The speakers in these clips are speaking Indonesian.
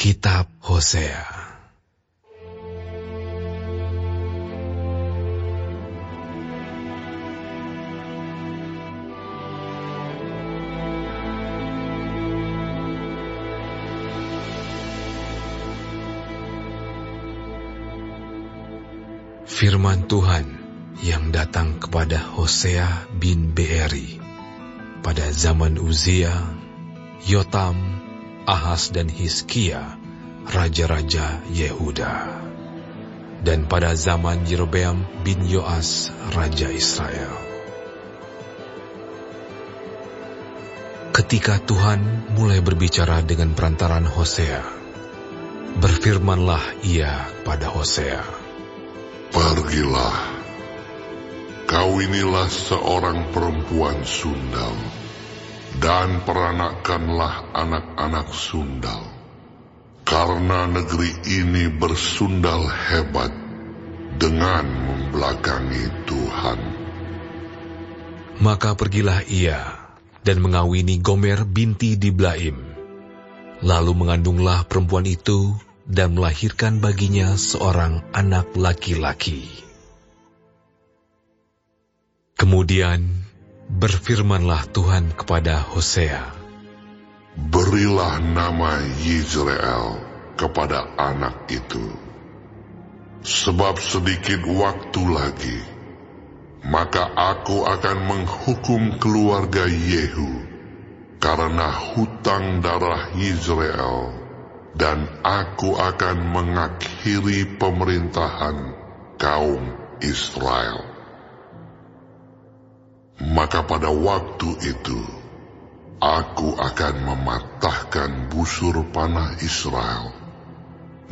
Kitab Hosea. Firman Tuhan yang datang kepada Hosea bin Beeri pada zaman Uzia, Yotam, Ahaz dan Hizkia, raja-raja Yehuda, dan pada zaman Yerobeam bin Yoas, raja Israel. Ketika Tuhan mulai berbicara dengan perantaran Hosea, berfirmanlah Ia pada Hosea, "Pergilah, kau inilah seorang perempuan sundal, dan peranakanlah anak-anak sundal, karena negeri ini bersundal hebat dengan membelakangi Tuhan." Maka pergilah ia dan mengawini Gomer binti Diblaim. Lalu mengandunglah perempuan itu dan melahirkan baginya seorang anak laki-laki. Kemudian berfirmanlah Tuhan kepada Hosea, "Berilah nama Yizreel kepada anak itu, sebab sedikit waktu lagi, maka aku akan menghukum keluarga Yehu karena hutang darah Yizreel, dan aku akan mengakhiri pemerintahan kaum Israel. Maka pada waktu itu, aku akan mematahkan busur panah Israel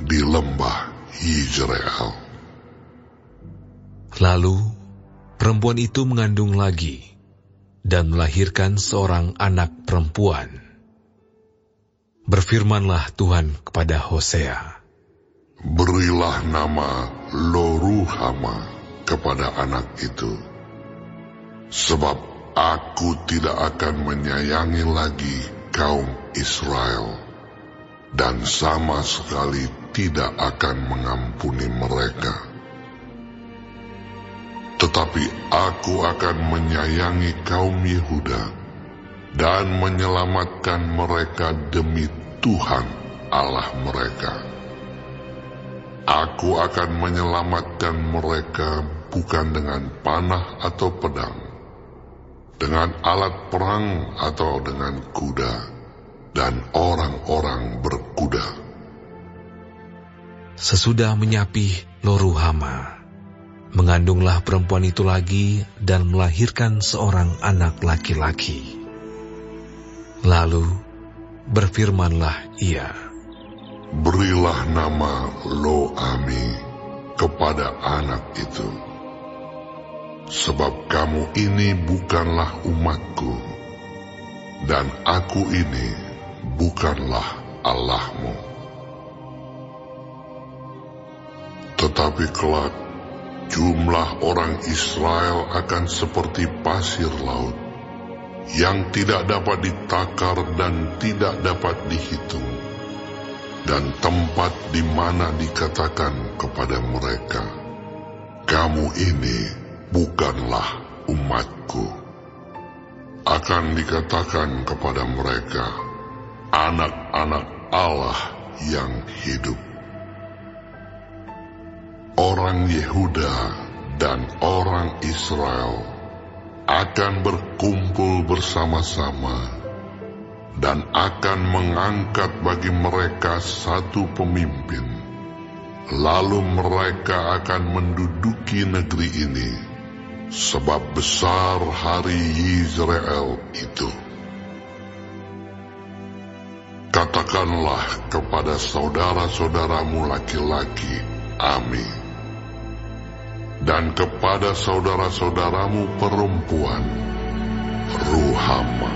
di lembah Yizreel." Lalu perempuan itu mengandung lagi dan melahirkan seorang anak perempuan. Berfirmanlah Tuhan kepada Hosea, "Berilah nama Loruhama kepada anak itu, sebab aku tidak akan menyayangi lagi kaum Israel, dan sama sekali tidak akan mengampuni mereka. Tetapi aku akan menyayangi kaum Yehuda dan menyelamatkan mereka demi Tuhan Allah mereka. Aku akan menyelamatkan mereka bukan dengan panah atau pedang, dengan alat perang atau dengan kuda dan orang-orang berkuda." Sesudah menyapih Loruhama, mengandunglah perempuan itu lagi dan melahirkan seorang anak laki-laki. Lalu berfirmanlah ia, "Berilah nama Lo-ami kepada anak itu, sebab kamu ini bukanlah umatku, dan aku ini bukanlah Allahmu. Tetapi kelak jumlah orang Israel akan seperti pasir laut, yang tidak dapat ditakar dan tidak dapat dihitung, dan tempat di mana dikatakan kepada mereka, 'Kamu ini bukanlah umatku,' akan dikatakan kepada mereka, 'Anak-anak Allah yang hidup.' Orang Yehuda dan orang Israel akan berkumpul bersama-sama dan akan mengangkat bagi mereka satu pemimpin. Lalu mereka akan menduduki negeri ini, sebab besar hari Yizreel itu. Katakanlah kepada saudara-saudaramu laki-laki, 'Amin,' dan kepada saudara-saudaramu perempuan, 'Ruhama.'"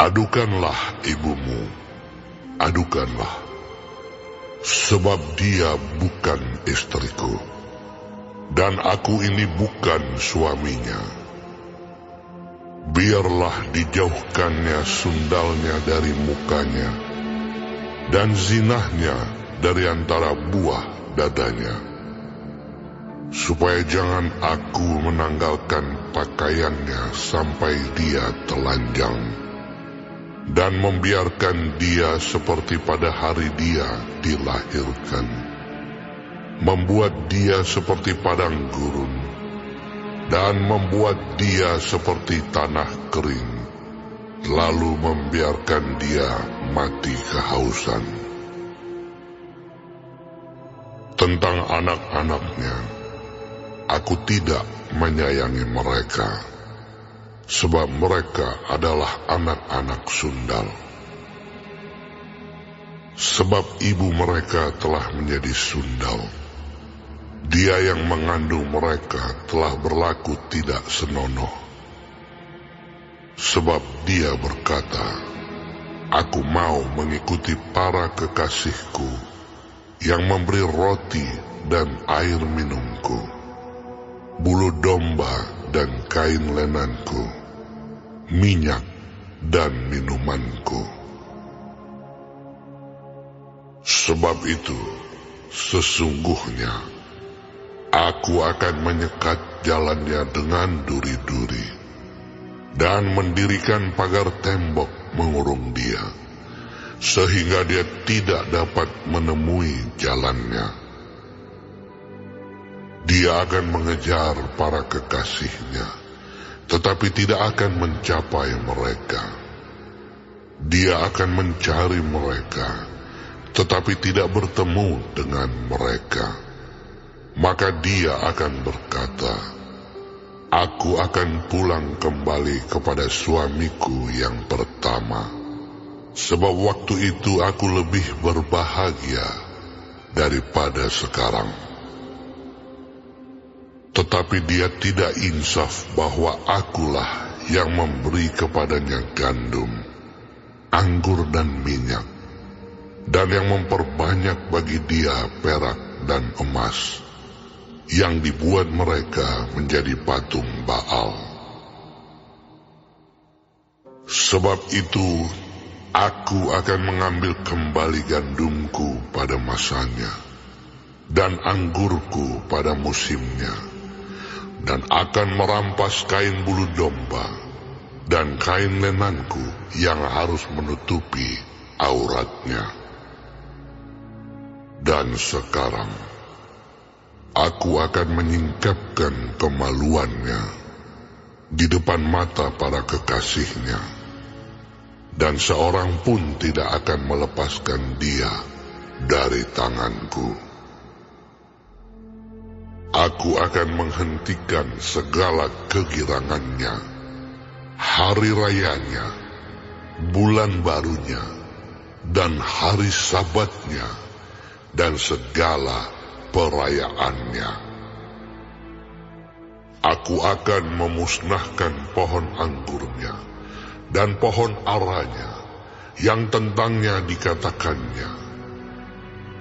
Adukanlah ibumu, adukanlah, sebab dia bukan istriku, dan aku ini bukan suaminya. Biarlah dijauhkannya sundalnya dari mukanya, dan zinahnya dari antara buah dadanya, supaya jangan aku menanggalkan pakaiannya sampai dia telanjang, dan membiarkan dia seperti pada hari dia dilahirkan, membuat dia seperti padang gurun, dan membuat dia seperti tanah kering, lalu membiarkan dia mati kehausan. Tentang anak-anaknya, aku tidak menyayangi mereka, sebab mereka adalah anak-anak sundal. Sebab ibu mereka telah menjadi sundal. Dia yang mengandung mereka telah berlaku tidak senonoh. Sebab dia berkata, aku mau mengikuti para kekasihku yang memberi roti dan air minumku, bulu domba dan kain lenanku, minyak dan minumanku. Sebab itu, sesungguhnya aku akan menyekat jalannya dengan duri-duri, dan mendirikan pagar tembok mengurung dia, sehingga dia tidak dapat menemui jalannya. Dia akan mengejar para kekasihnya, tetapi tidak akan mencapai mereka. Dia akan mencari mereka, tetapi tidak bertemu dengan mereka. Maka dia akan berkata, aku akan pulang kembali kepada suamiku yang pertama, sebab waktu itu aku lebih berbahagia daripada sekarang. Tetapi dia tidak insaf bahwa akulah yang memberi kepadanya gandum, anggur dan minyak, dan yang memperbanyak bagi dia perak dan emas, yang dibuat mereka menjadi patung Baal. Sebab itu, aku akan mengambil kembali gandumku pada masanya, dan anggurku pada musimnya, dan akan merampas kain bulu domba, dan kain lenanku yang harus menutupi auratnya. Dan sekarang, aku akan menyingkapkan kemaluannya di depan mata para kekasihnya, dan seorang pun tidak akan melepaskan dia dari tanganku. Aku akan menghentikan segala kegirangannya, hari rayanya, bulan barunya, dan hari sabatnya, dan segala perayaannya. Aku akan memusnahkan pohon anggurnya dan pohon aranya yang tentangnya dikatakannya,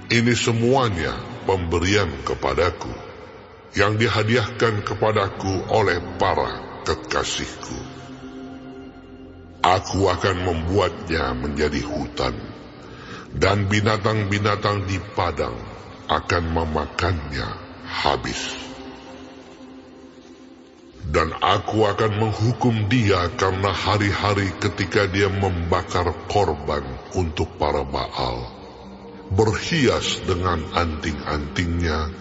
ini semuanya pemberian kepadaku, yang dihadiahkan kepadaku oleh para kekasihku. Aku akan membuatnya menjadi hutan, dan binatang-binatang di padang akan memakannya habis. Dan aku akan menghukum dia karena hari-hari ketika dia membakar korban untuk para Baal, berhias dengan anting-antingnya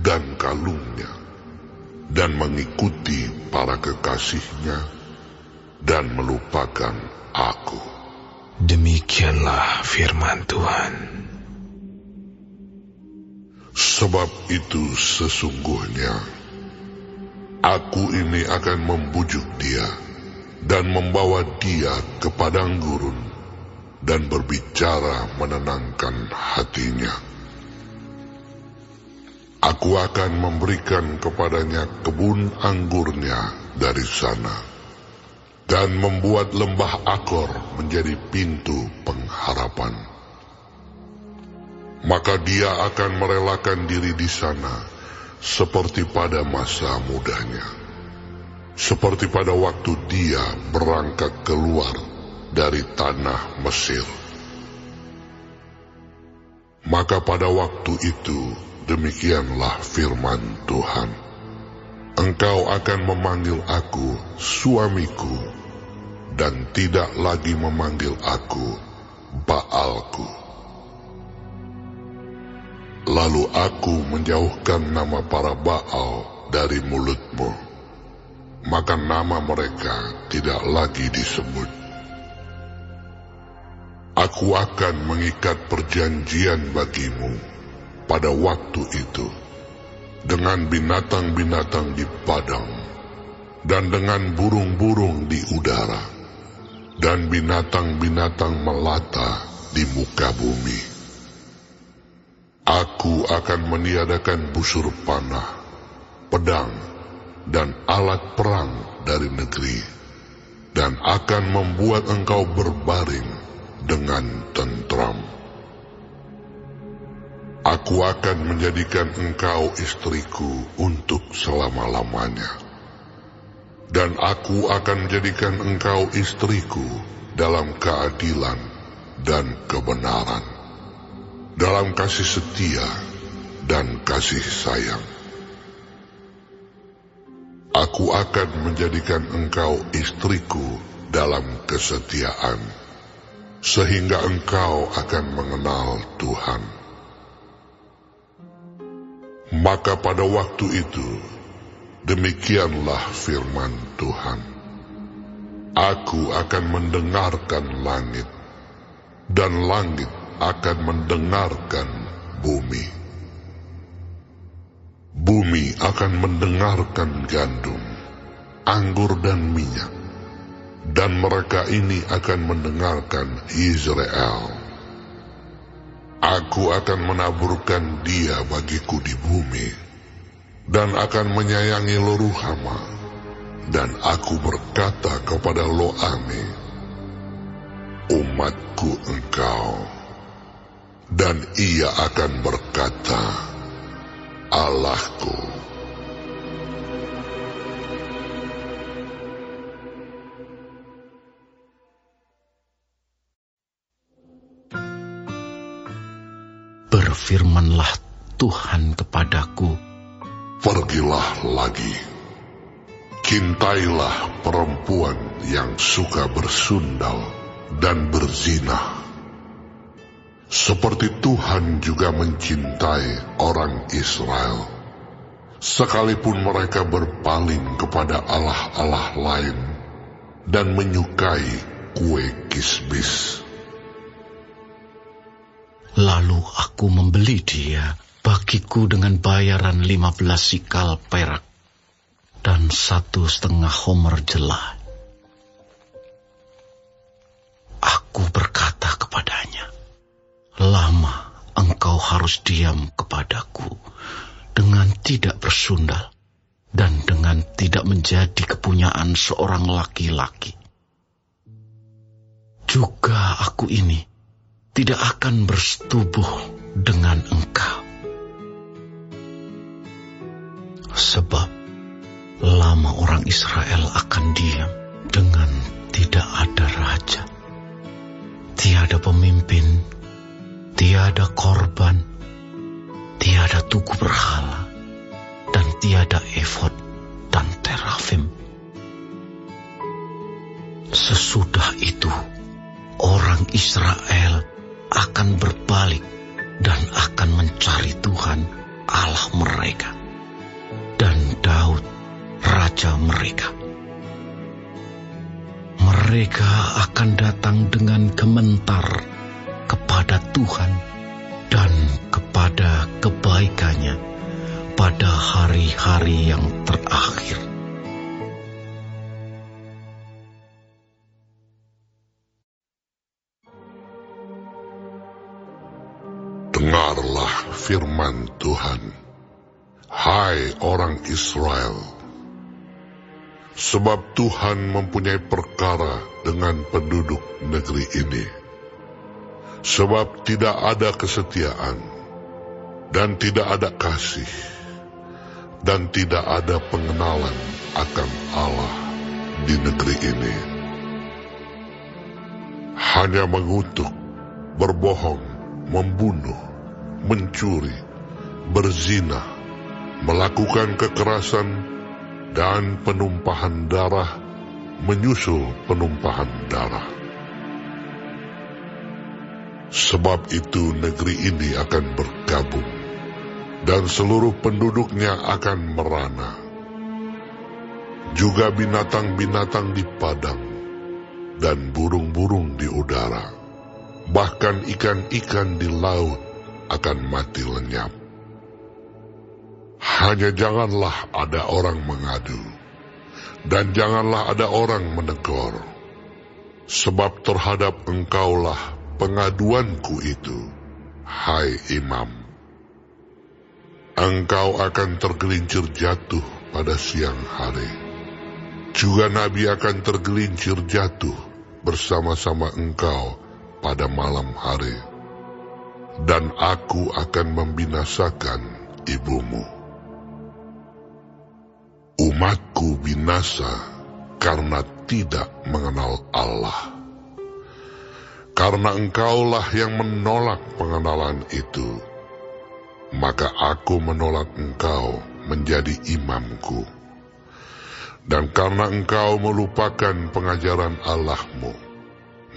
dan kalungnya, dan mengikuti para kekasihnya, dan melupakan aku. Demikianlah firman Tuhan. Sebab itu sesungguhnya, aku ini akan membujuk dia, dan membawa dia ke padang gurun, dan berbicara menenangkan hatinya. Aku akan memberikan kepadanya kebun anggurnya dari sana, dan membuat lembah Akor menjadi pintu pengharapan. Maka dia akan merelakan diri di sana, seperti pada masa mudanya, seperti pada waktu dia berangkat keluar dari tanah Mesir. Maka pada waktu itu demikianlah firman Tuhan, engkau akan memanggil aku suamiku, dan tidak lagi memanggil aku Baalku. Lalu aku menjauhkan nama para Baal dari mulutmu, maka nama mereka tidak lagi disebut. Aku akan mengikat perjanjian bagimu pada waktu itu dengan binatang-binatang di padang, dan dengan burung-burung di udara, dan binatang-binatang melata di muka bumi. Aku akan meniadakan busur panah, pedang, dan alat perang dari negeri, dan akan membuat engkau berbaring dengan tentram. Aku akan menjadikan engkau istriku untuk selama-lamanya, dan aku akan menjadikan engkau istriku dalam keadilan dan kebenaran, dalam kasih setia dan kasih sayang. Aku akan menjadikan engkau istriku dalam kesetiaan, sehingga engkau akan mengenal Tuhan. Maka pada waktu itu, demikianlah firman Tuhan, aku akan mendengarkan langit, dan langit akan mendengarkan bumi. Bumi akan mendengarkan gandum, anggur dan minyak, dan mereka ini akan mendengarkan Israel. Aku akan menaburkan dia bagiku di bumi, dan akan menyayangi Lo-ruhama, dan aku berkata kepada Lo-ami, umatku engkau, dan ia akan berkata, Allahku. Berfirmanlah Tuhan kepadaku, pergilah lagi, cintailah perempuan yang suka bersundal dan berzina, seperti Tuhan juga mencintai orang Israel, sekalipun mereka berpaling kepada allah-allah lain dan menyukai kue kismis. Lalu aku membeli dia bagiku dengan bayaran 15 sikal perak dan 1,5 homer jelai. Aku berkata kepadanya, lama engkau harus diam kepadaku dengan tidak bersundal dan dengan tidak menjadi kepunyaan seorang laki-laki. Juga aku ini tidak akan bersetubuh dengan engkau. Sebab lama orang Israel akan diam dengan tidak ada raja, tiada pemimpin, tiada korban, tiada tugu berhala, dan tiada efod dan terafim. Sesudah itu, orang Israel akan berbalik dan akan mencari Tuhan Allah mereka dan Daud raja mereka. Mereka akan datang dengan gementar kepada Tuhan dan kepada kebaikannya pada hari-hari yang terakhir. Dengarlah firman Tuhan, hai orang Israel, sebab Tuhan mempunyai perkara dengan penduduk negeri ini. Sebab tidak ada kesetiaan dan tidak ada kasih, dan tidak ada pengenalan akan Allah di negeri ini. Hanya mengutuk, berbohong, membunuh, mencuri, berzina, melakukan kekerasan, dan penumpahan darah menyusul penumpahan darah. Sebab itu negeri ini akan berkabung, dan seluruh penduduknya akan merana. Juga binatang-binatang di padang, dan burung-burung di udara, bahkan ikan-ikan di laut akan mati lenyap. Hanya janganlah ada orang mengadu, dan janganlah ada orang menegur, sebab terhadap engkaulah pengaduanku itu, hai imam. Engkau akan tergelincir jatuh pada siang hari. Juga nabi akan tergelincir jatuh bersama-sama engkau pada malam hari. Dan aku akan membinasakan ibumu. Umatku binasa karena tidak mengenal Allah. Karena engkaulah yang menolak pengenalan itu, maka aku menolak engkau menjadi imamku. Dan karena engkau melupakan pengajaran Allahmu,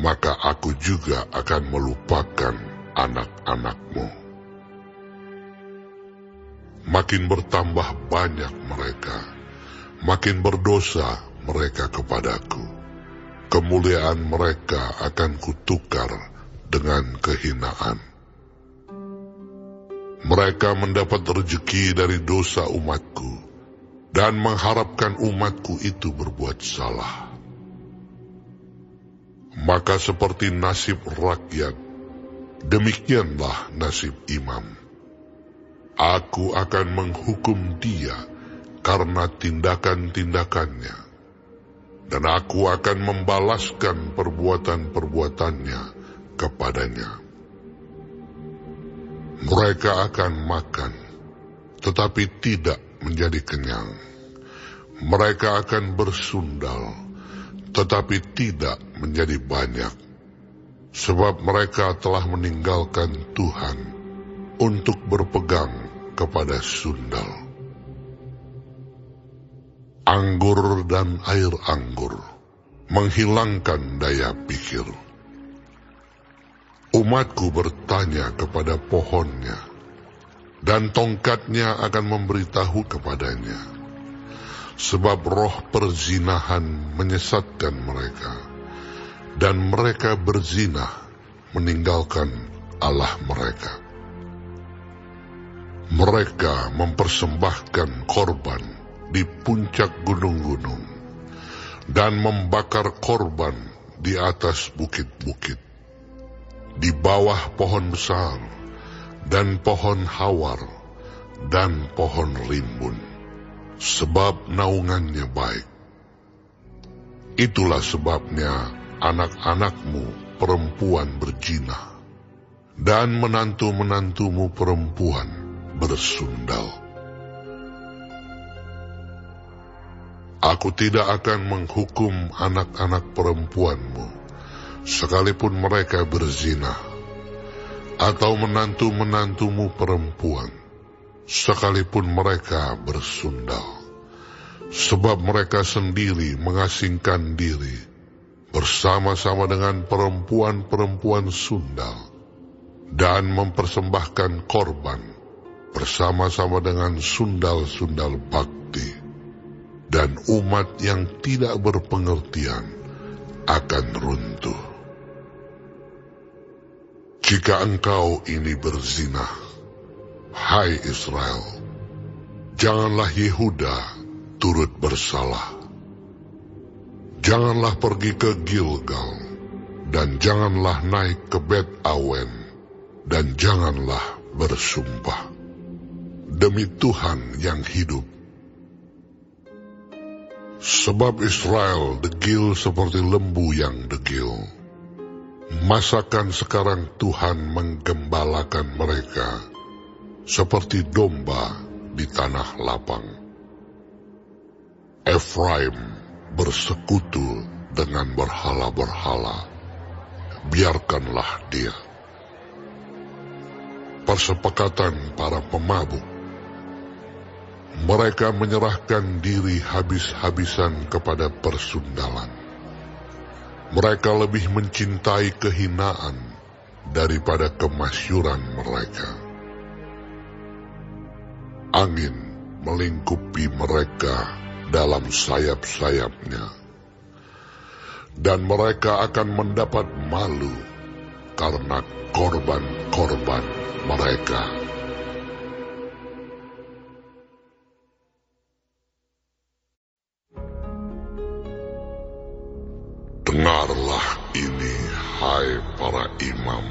maka aku juga akan melupakan anak-anakmu. Makin bertambah banyak mereka, makin berdosa mereka kepadaku. Kemuliaan mereka akan kutukar dengan kehinaan. Mereka mendapat rezeki dari dosa umatku, dan mengharapkan umatku itu berbuat salah. Maka seperti nasib rakyat, demikianlah nasib imam. Aku akan menghukum dia karena tindakan-tindakannya, dan aku akan membalaskan perbuatan-perbuatannya kepadanya. Mereka akan makan, tetapi tidak menjadi kenyang. Mereka akan bersundal, tetapi tidak menjadi banyak, sebab mereka telah meninggalkan Tuhan untuk berpegang kepada sundal. Anggur dan air anggur menghilangkan daya pikir. Umatku bertanya kepada pohonnya, dan tongkatnya akan memberitahu kepadanya. Sebab roh perzinahan menyesatkan mereka, dan mereka berzina meninggalkan Allah mereka. Mereka mempersembahkan korban di puncak gunung-gunung, dan membakar korban di atas bukit-bukit, di bawah pohon besar, dan pohon hawar, dan pohon rimbun, sebab naungannya baik. Itulah sebabnya anak-anakmu perempuan berzina, dan menantu-menantumu perempuan bersundal. Aku tidak akan menghukum anak-anak perempuanmu, sekalipun mereka berzina, atau menantu-menantumu perempuan, sekalipun mereka bersundal. Sebab mereka sendiri mengasingkan diri bersama-sama dengan perempuan-perempuan sundal, dan mempersembahkan korban bersama-sama dengan sundal-sundal bakti. Dan umat yang tidak berpengertian akan runtuh. Jika engkau ini berzina, hai Israel, janganlah Yehuda turut bersalah. Janganlah pergi ke Gilgal, dan janganlah naik ke Bet Awen, dan janganlah bersumpah. Demi Tuhan yang hidup, sebab Israel degil seperti lembu yang degil. Masakan sekarang Tuhan menggembalakan mereka seperti domba di tanah lapang. Efraim bersekutu dengan berhala-berhala. Biarkanlah dia. Persepakatan para pemabuk. Mereka menyerahkan diri habis-habisan kepada persundalan. Mereka lebih mencintai kehinaan daripada kemasyuran mereka. Angin melingkupi mereka dalam sayap-sayapnya, dan mereka akan mendapat malu karena korban-korban mereka. Dengarlah ini, hai para imam.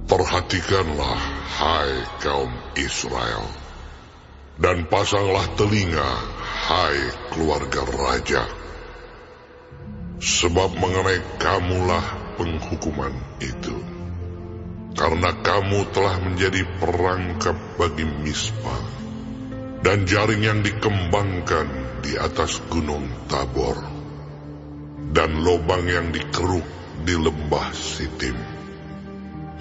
Perhatikanlah, hai kaum Israel. Dan pasanglah telinga, hai keluarga raja. Sebab mengenai kamulah penghukuman itu. Karena kamu telah menjadi perangkap bagi Mispa, dan jaring yang dikembangkan di atas gunung Tabor, dan lobang yang dikeruk di lembah Sitim.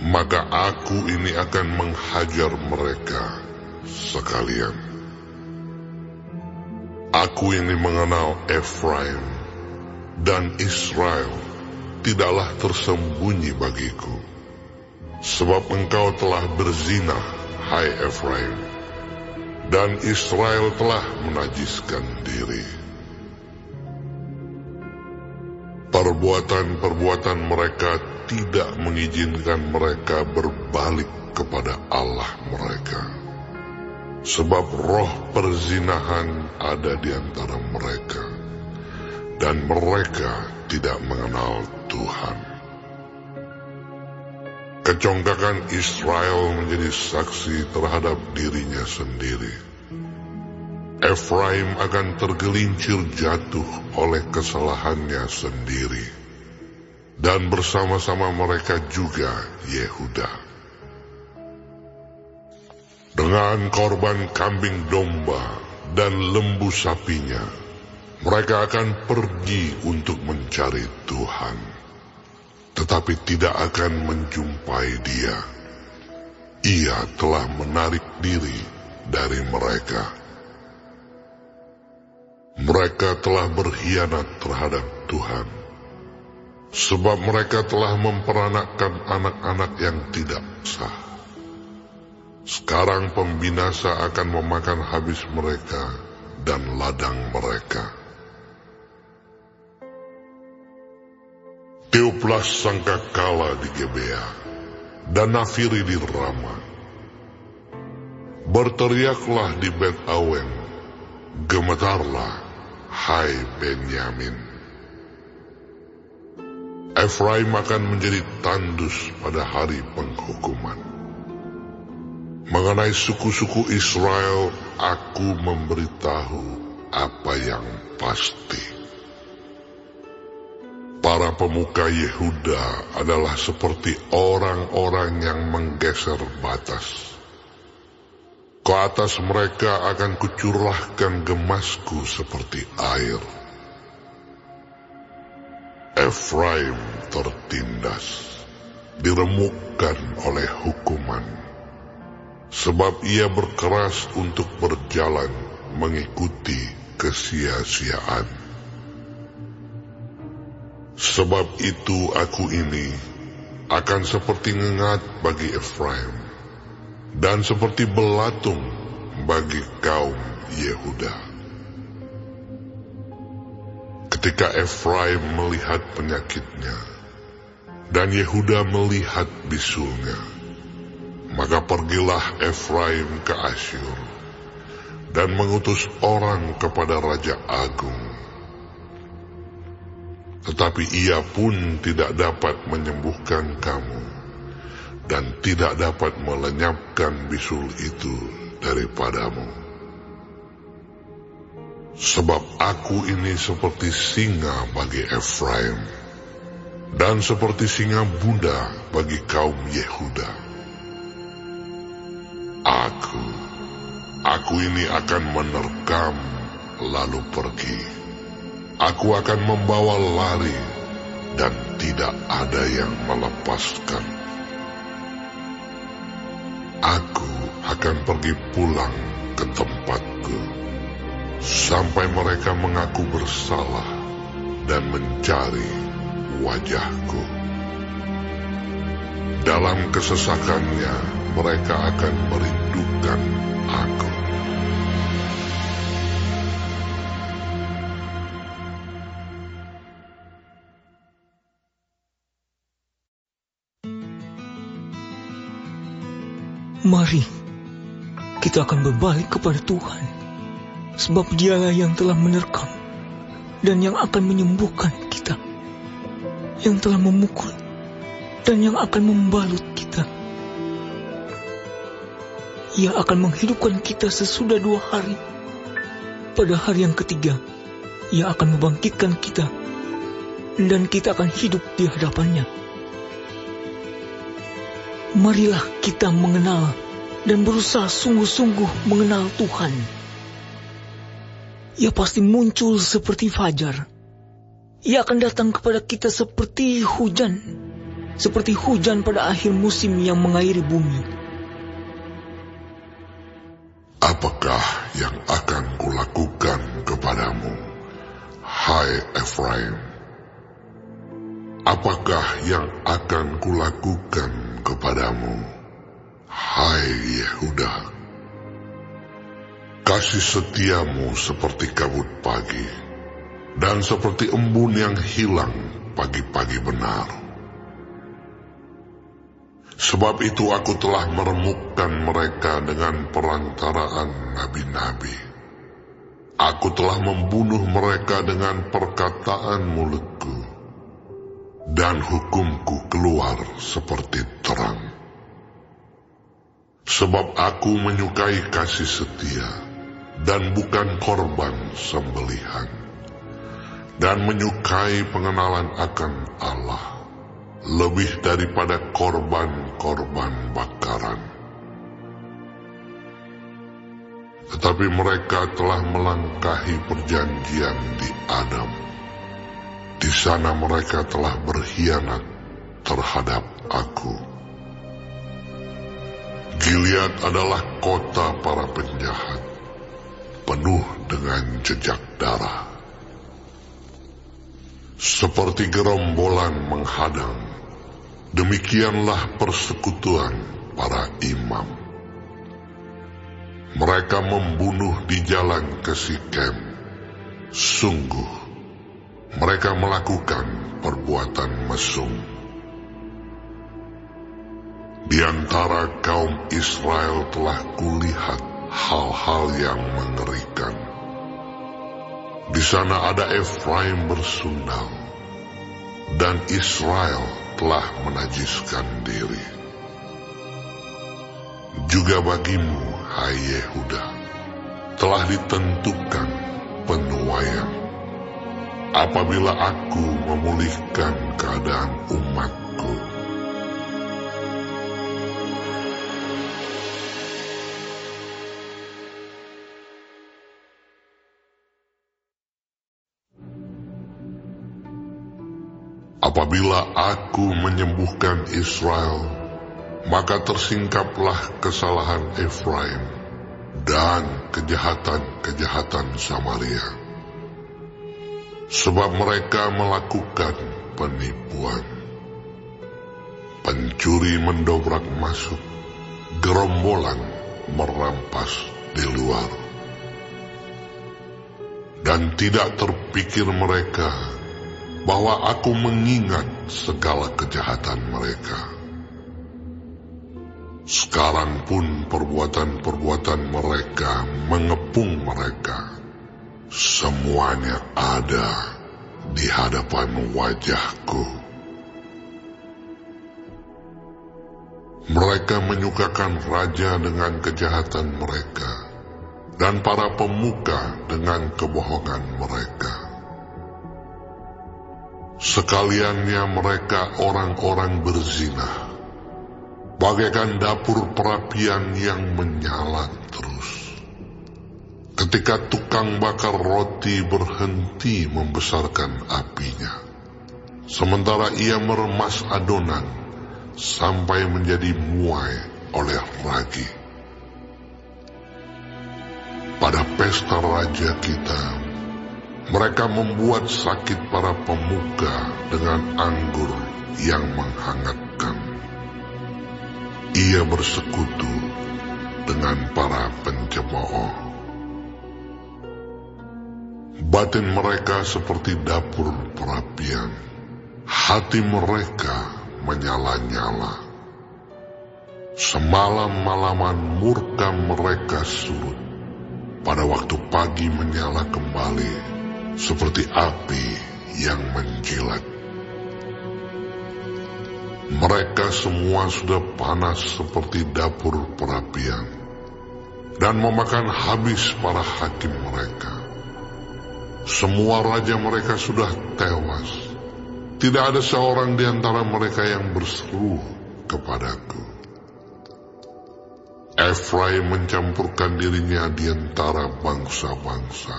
Maka aku ini akan menghajar mereka sekalian. Aku ini mengenal Efraim, dan Israel tidaklah tersembunyi bagiku. Sebab engkau telah berzina, hai Efraim, dan Israel telah menajiskan diri. Perbuatan-perbuatan mereka tidak mengizinkan mereka berbalik kepada Allah mereka. Sebab roh perzinahan ada di antara mereka, dan mereka tidak mengenal Tuhan. Kecongkakan Israel menjadi saksi terhadap dirinya sendiri. Efraim akan tergelincir jatuh oleh kesalahannya sendiri, dan bersama-sama mereka juga Yehuda. Dengan korban kambing domba dan lembu sapinya, mereka akan pergi untuk mencari Tuhan, tetapi tidak akan menjumpai Dia. Ia telah menarik diri dari mereka. Mereka telah berkhianat terhadap Tuhan, sebab mereka telah memperanakkan anak-anak yang tidak sah. Sekarang pembinasa akan memakan habis mereka dan ladang mereka. Tiuplah sangkakala di Gebea, dan nafiri di Rama. Berteriaklah di Bet Awen, gemetarlah, hai Benyamin. Efraim akan menjadi tandus pada hari penghukuman. Mengenai suku-suku Israel, aku memberitahu apa yang pasti. Para pemuka Yehuda adalah seperti orang-orang yang menggeser batas. Ke atas mereka akan kucurahkan gemasku seperti air. Efraim tertindas, diremukkan oleh hukuman. Sebab ia berkeras untuk berjalan mengikuti kesia-siaan. Sebab itu aku ini akan seperti ngengat bagi Efraim, dan seperti belatung bagi kaum Yehuda. Ketika Efraim melihat penyakitnya, dan Yehuda melihat bisulnya, maka pergilah Efraim ke Asyur, dan mengutus orang kepada Raja Agung. Tetapi ia pun tidak dapat menyembuhkan kamu, dan tidak dapat melenyapkan bisul itu daripadamu. Sebab aku ini seperti singa bagi Efraim, dan seperti singa muda bagi kaum Yehuda. Aku Aku ini akan menerkam lalu pergi. Aku akan membawa lari dan tidak ada yang melepaskan. Aku akan pergi pulang ke tempatku sampai mereka mengaku bersalah dan mencari wajahku. Dalam kesesakannya mereka akan merindukan aku. Mari, kita akan berbalik kepada Tuhan, sebab Dialah yang telah menerkam dan yang akan menyembuhkan kita, yang telah memukul dan yang akan membalut kita. Ia akan menghidupkan kita sesudah 2 hari. Pada hari yang ketiga, Ia akan membangkitkan kita, dan kita akan hidup di hadapannya. Marilah kita mengenal dan berusaha sungguh-sungguh mengenal Tuhan. Ia pasti muncul seperti fajar. Ia akan datang kepada kita seperti hujan pada akhir musim yang mengairi bumi. Apakah yang akan kulakukan kepadamu, hai Efraim? Apakah yang akan kulakukan kepadamu, hai Yehuda? Kasih setiamu seperti kabut pagi, dan seperti embun yang hilang pagi-pagi benar. Sebab itu aku telah meremukkan mereka dengan perantaraan nabi-nabi. Aku telah membunuh mereka dengan perkataan mulutku, dan hukumku keluar seperti terang. Sebab aku menyukai kasih setia, dan bukan korban sembelihan, dan menyukai pengenalan akan Allah, lebih daripada korban-korban bakaran. Tetapi mereka telah melangkahi perjanjian di Adam. Di sana mereka telah berkhianat terhadap aku. Gilead adalah kota para penjahat, penuh dengan jejak darah. Seperti gerombolan menghadang, demikianlah persekutuan para imam. Mereka membunuh di jalan ke Sikem. Sungguh, mereka melakukan perbuatan mesum. Di antara kaum Israel telah kulihat hal-hal yang mengerikan. Di sana ada Efraim bersundal, dan Israel telah menajiskan diri. Juga bagimu, hai Yehuda, telah ditentukan penuaian, apabila aku memulihkan keadaan umatku. Apabila aku menyembuhkan Israel, maka tersingkaplah kesalahan Efraim dan kejahatan-kejahatan Samaria. Sebab mereka melakukan penipuan. Pencuri mendobrak masuk, gerombolan merampas di luar. Dan tidak terpikir mereka bahwa aku mengingat segala kejahatan mereka. Sekarang pun perbuatan-perbuatan mereka mengepung mereka. Semuanya ada di hadapan wajahku. Mereka menyukakan raja dengan kejahatan mereka, dan para pemuka dengan kebohongan mereka. Sekaliannya mereka orang-orang berzina, bagaikan dapur perapian yang menyala terus. ketika tukang bakar roti berhenti membesarkan apinya, sementara ia meremas adonan sampai menjadi muai oleh ragi. Pada pesta raja kita, mereka membuat sakit para pemuka dengan anggur yang menghangatkan. Ia bersekutu dengan para pencemooh. Batin mereka seperti dapur perapian, hati mereka menyala-nyala. Semalam-malaman murka mereka surut, pada waktu pagi menyala kembali seperti api yang menjilat. Mereka semua sudah panas seperti dapur perapian dan memakan habis para hakim mereka. Semua raja mereka sudah tewas. Tidak ada seorang di antara mereka yang berseru kepadaku. Efraim mencampurkan dirinya di antara bangsa-bangsa.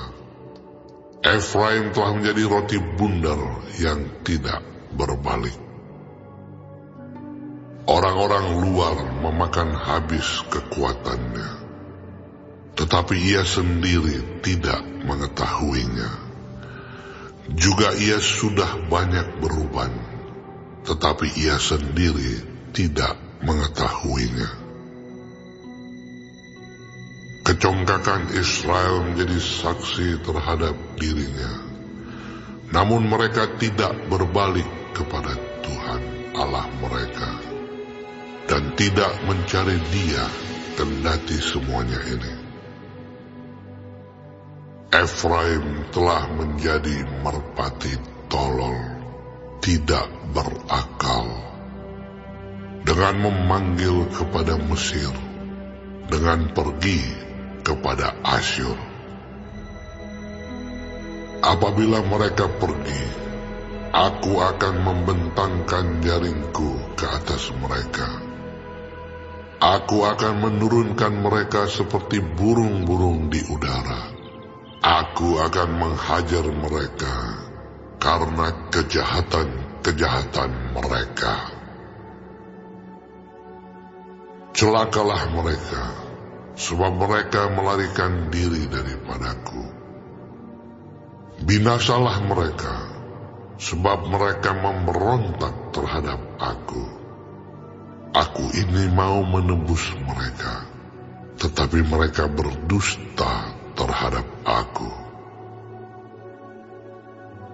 Efraim telah menjadi roti bundar yang tidak berbalik. Orang-orang luar memakan habis kekuatannya, tetapi ia sendiri tidak mengetahuinya. Juga ia sudah banyak beruban, tetapi ia sendiri tidak mengetahuinya. Kecongkakan Israel menjadi saksi terhadap dirinya, namun mereka tidak berbalik kepada Tuhan Allah mereka dan tidak mencari Dia kendati semuanya ini. Efraim telah menjadi merpati tolol, tidak berakal, dengan memanggil kepada Mesir, dengan pergi kepada Asyur. Apabila mereka pergi, aku akan membentangkan jaringku ke atas mereka. Aku akan menurunkan mereka seperti burung-burung di udara. Aku akan menghajar mereka karena kejahatan-kejahatan mereka. Celakalah mereka, sebab mereka melarikan diri daripadaku. Binasalah mereka, sebab mereka memberontak terhadap aku. Aku ini mau menebus mereka, tetapi mereka berdusta terhadap aku.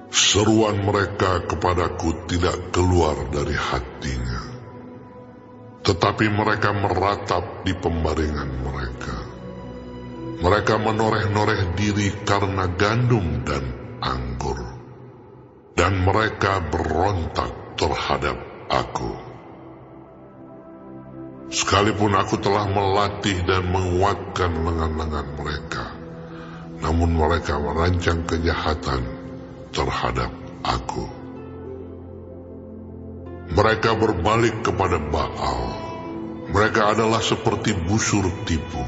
Seruan mereka kepadaku tidak keluar dari hatinya, tetapi mereka meratap di pembaringan mereka. Mereka menoreh-noreh diri karena gandum dan anggur, dan mereka berontak terhadap aku. Sekalipun aku telah melatih dan menguatkan lengan-lengan mereka, namun mereka merancang kejahatan terhadap aku. Mereka berbalik kepada Baal. Mereka adalah seperti busur tipu.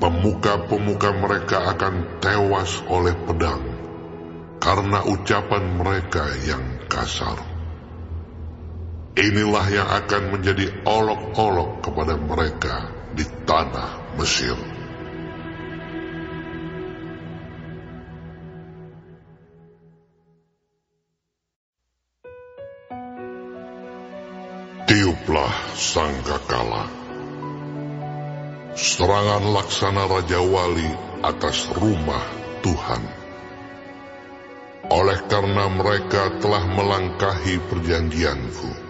Pemuka-pemuka mereka akan tewas oleh pedang karena ucapan mereka yang kasar. Inilah yang akan menjadi olok-olok kepada mereka di tanah Mesir. Tiuplah sangkakala, serangan laksana Raja Wali atas rumah Tuhan. Oleh karena mereka telah melangkahi perjanjianku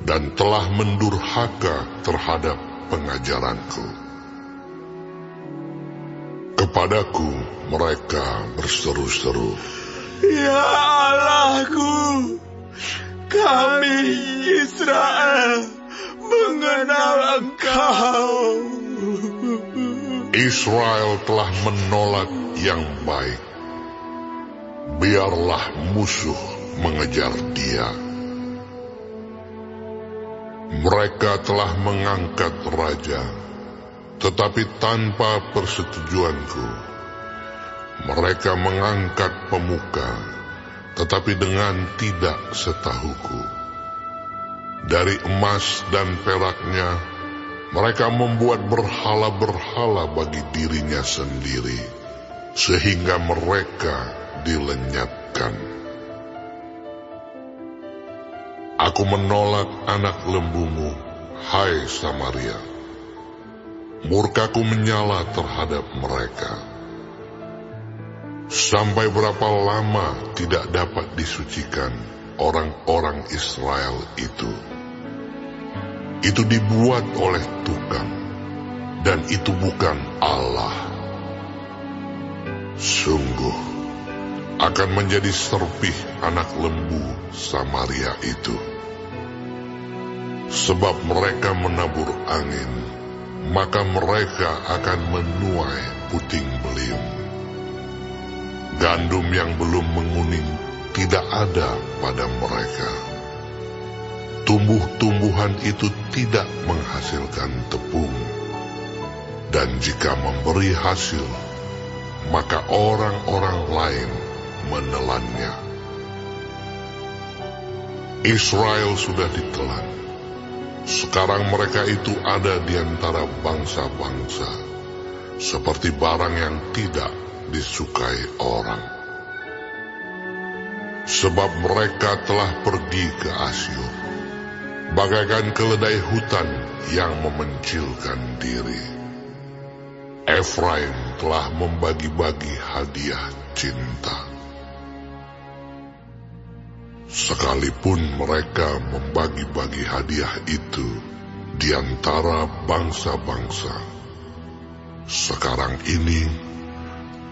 dan telah mendurhaka terhadap pengajaranku. Kepadaku mereka berseru-seru, Ya Allahku, kami Israel mengenal Engkau. Israel telah menolak yang baik. Biarlah musuh mengejar dia. Mereka telah mengangkat raja, tetapi tanpa persetujuanku. Mereka mengangkat pemuka, tetapi dengan tidak setahuku. Dari emas dan peraknya, mereka membuat berhala-berhala bagi dirinya sendiri, sehingga mereka dilenyapkan. Aku menolak anak lembumu, hai Samaria. Murkaku menyala terhadap mereka. Sampai berapa lama tidak dapat disucikan orang-orang Israel itu? Itu dibuat oleh tukang, dan itu bukan Allah. Sungguh, akan menjadi serpih anak lembu Samaria itu. Sebab mereka menabur angin, maka mereka akan menuai puting beliung. Gandum yang belum menguning tidak ada pada mereka. Tumbuh-tumbuhan itu tidak menghasilkan tepung, dan jika memberi hasil, maka orang-orang lain menelannya. Israel sudah ditelan. Sekarang mereka itu ada di antara bangsa-bangsa, seperti barang yang tidak disukai orang. Sebab mereka telah pergi ke Asyur, bagaikan keledai hutan yang memencilkan diri. Efraim telah membagi-bagi hadiah cinta. Sekalipun mereka membagi-bagi hadiah itu di antara bangsa-bangsa, sekarang ini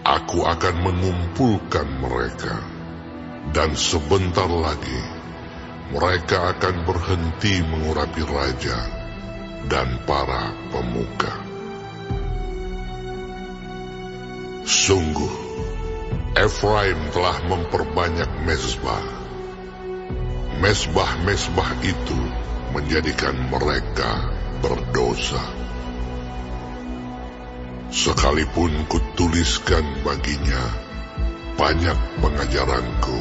aku akan mengumpulkan mereka, dan sebentar lagi mereka akan berhenti mengurapi raja dan para pemuka. Sungguh, Efraim telah memperbanyak mezbah. Mezbah-mezbah itu menjadikan mereka berdosa. Sekalipun kutuliskan baginya banyak pengajaranku,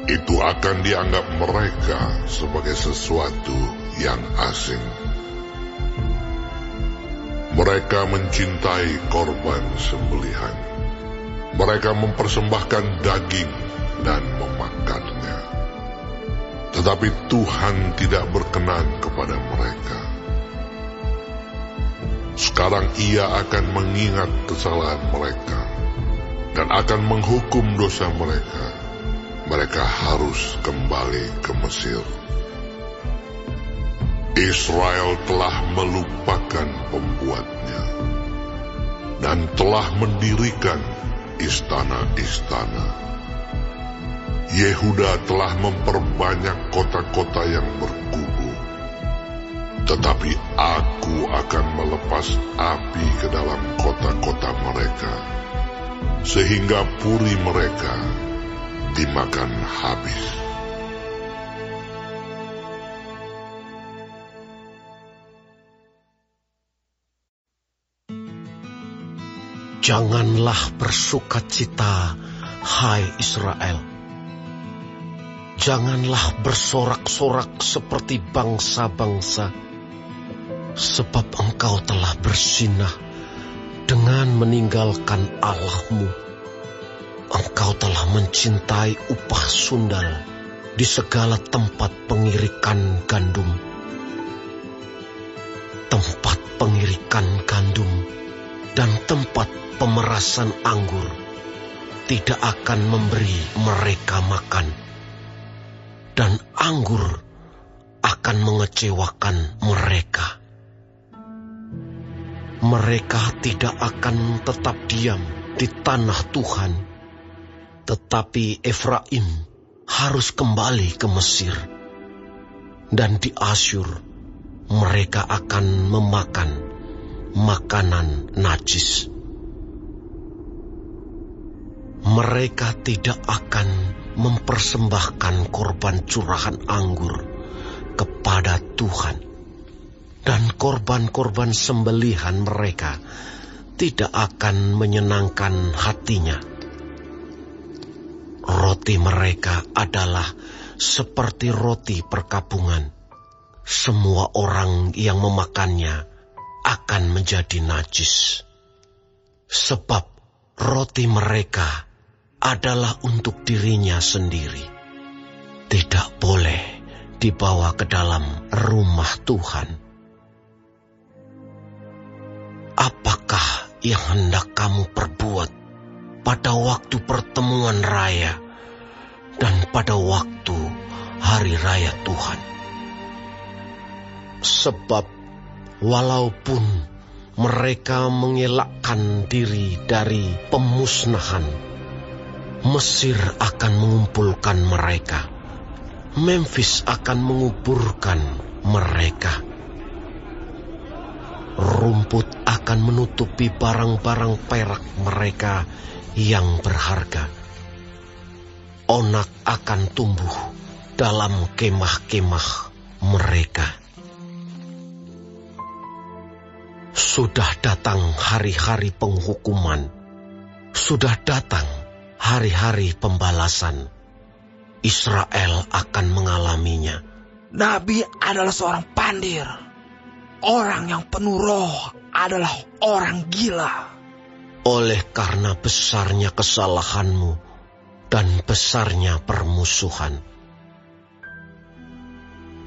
itu akan dianggap mereka sebagai sesuatu yang asing. Mereka mencintai korban sembelihan. Mereka mempersembahkan daging dan memakannya. Tetapi Tuhan tidak berkenan kepada mereka. Sekarang Ia akan mengingat kesalahan mereka dan akan menghukum dosa mereka. Mereka harus kembali ke Mesir. Israel telah melupakan pembuatnya dan telah mendirikan istana-istana. Yehuda telah memperbanyak kota-kota yang berkubu, tetapi aku akan melepas api ke dalam kota-kota mereka, sehingga puri mereka dimakan habis. Janganlah bersukacita, hai Israel. Janganlah bersorak-sorak seperti bangsa-bangsa, sebab engkau telah berzinah dengan meninggalkan Allahmu. Engkau telah mencintai upah sundal di segala tempat pengirikan gandum. Tempat pengirikan gandum dan tempat pemerasan anggur tidak akan memberi mereka makan, dan anggur akan mengecewakan mereka. Mereka tidak akan tetap diam di tanah Tuhan, tetapi Efraim harus kembali ke Mesir, dan di Asyur mereka akan memakan makanan najis. Mereka tidak akan mempersembahkan korban curahan anggur kepada Tuhan, dan korban-korban sembelihan mereka tidak akan menyenangkan hatinya. Roti mereka adalah seperti roti perkabungan. Semua orang yang memakannya akan menjadi najis. Sebab roti mereka adalah untuk dirinya sendiri. Tidak boleh dibawa ke dalam rumah Tuhan. Apakah yang hendak kamu perbuat pada waktu pertemuan raya dan pada waktu hari raya Tuhan? Sebab walaupun mereka mengelakkan diri dari pemusnahan, Mesir akan mengumpulkan mereka. Memphis akan menguburkan mereka. Rumput akan menutupi barang-barang perak mereka yang berharga. Onak akan tumbuh dalam kemah-kemah mereka. Sudah datang hari-hari penghukuman. Sudah datang hari-hari pembalasan. Israel akan mengalaminya. Nabi adalah seorang pandir. Orang yang penuh roh adalah orang gila. Oleh karena besarnya kesalahanmu dan besarnya permusuhan,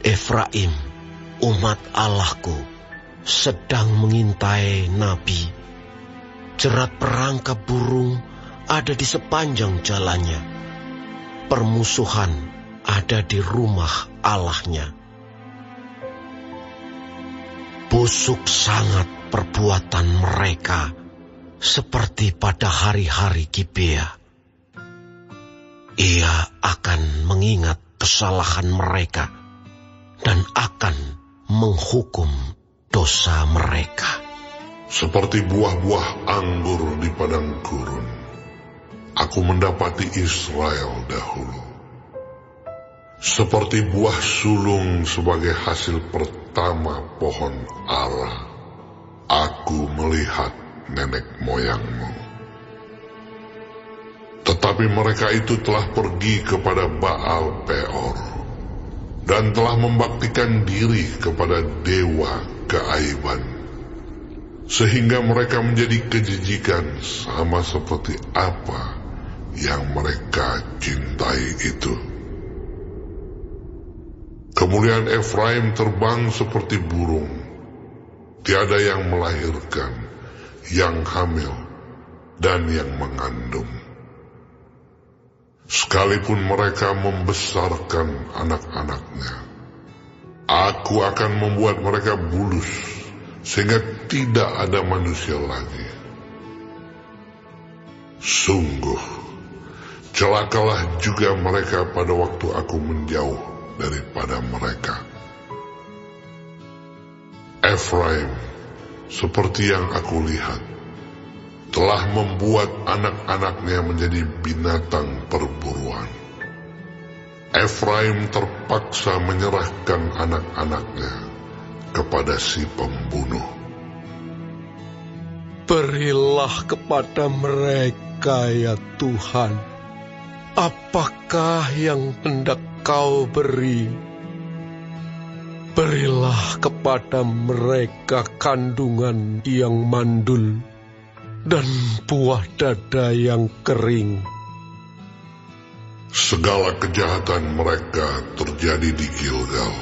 Efraim, umat Allahku, sedang mengintai nabi. Jerat perangkap burung ada di sepanjang jalannya. Permusuhan ada di rumah Allahnya. Busuk sangat perbuatan mereka, seperti pada hari-hari Gibea. Ia akan mengingat kesalahan mereka dan akan menghukum dosa mereka. Seperti buah-buah anggur di padang gurun, aku mendapati Israel dahulu. Seperti buah sulung sebagai hasil pertama pohon ara, aku melihat nenek moyangmu. Tetapi mereka itu telah pergi kepada Baal Peor dan telah membaktikan diri kepada dewa keaiban, sehingga mereka menjadi kejijikan sama seperti apa yang mereka cintai itu. Kemuliaan Efraim terbang seperti burung, tiada yang melahirkan, yang hamil, dan yang mengandung. Sekalipun mereka membesarkan anak-anaknya, aku akan membuat mereka bulus, sehingga tidak ada manusia lagi. Sungguh, celakalah juga mereka pada waktu aku menjauh daripada mereka. Efraim, seperti yang aku lihat, telah membuat anak-anaknya menjadi binatang perburuan. Efraim terpaksa menyerahkan anak-anaknya kepada si pembunuh. Berilah kepada mereka, ya Tuhan, apakah yang hendak Kau beri. Berilah kepada mereka kandungan yang mandul dan buah dada yang kering. Segala kejahatan mereka terjadi di Gilgal.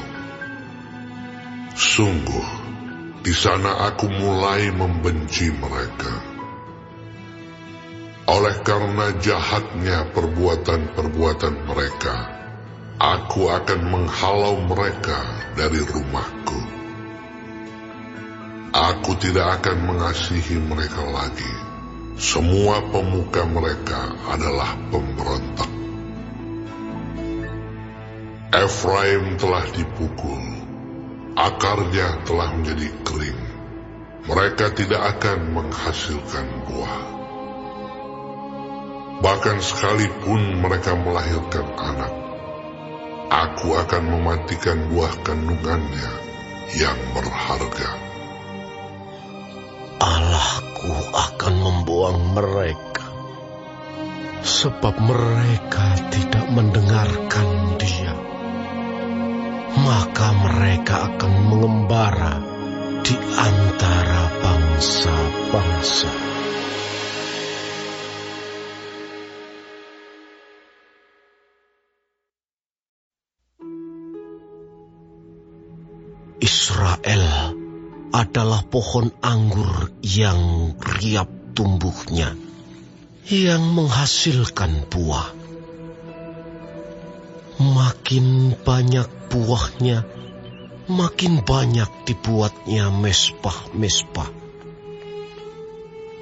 Sungguh, di sana aku mulai membenci mereka. Oleh karena jahatnya perbuatan-perbuatan mereka, aku akan menghalau mereka dari rumahku. Aku tidak akan mengasihi mereka lagi. Semua pemuka mereka adalah pemberontak. Efraim telah dipukul, akarnya telah menjadi kering. Mereka tidak akan menghasilkan buah. Bahkan sekalipun mereka melahirkan anak, aku akan mematikan buah kandungannya yang berharga. Allahku akan membuang mereka, sebab mereka tidak mendengarkan Dia. Maka mereka akan mengembara di antara bangsa-bangsa. Israel adalah pohon anggur yang riap tumbuhnya, yang menghasilkan buah. Makin banyak buahnya, makin banyak dibuatnya mezbah-mezbah.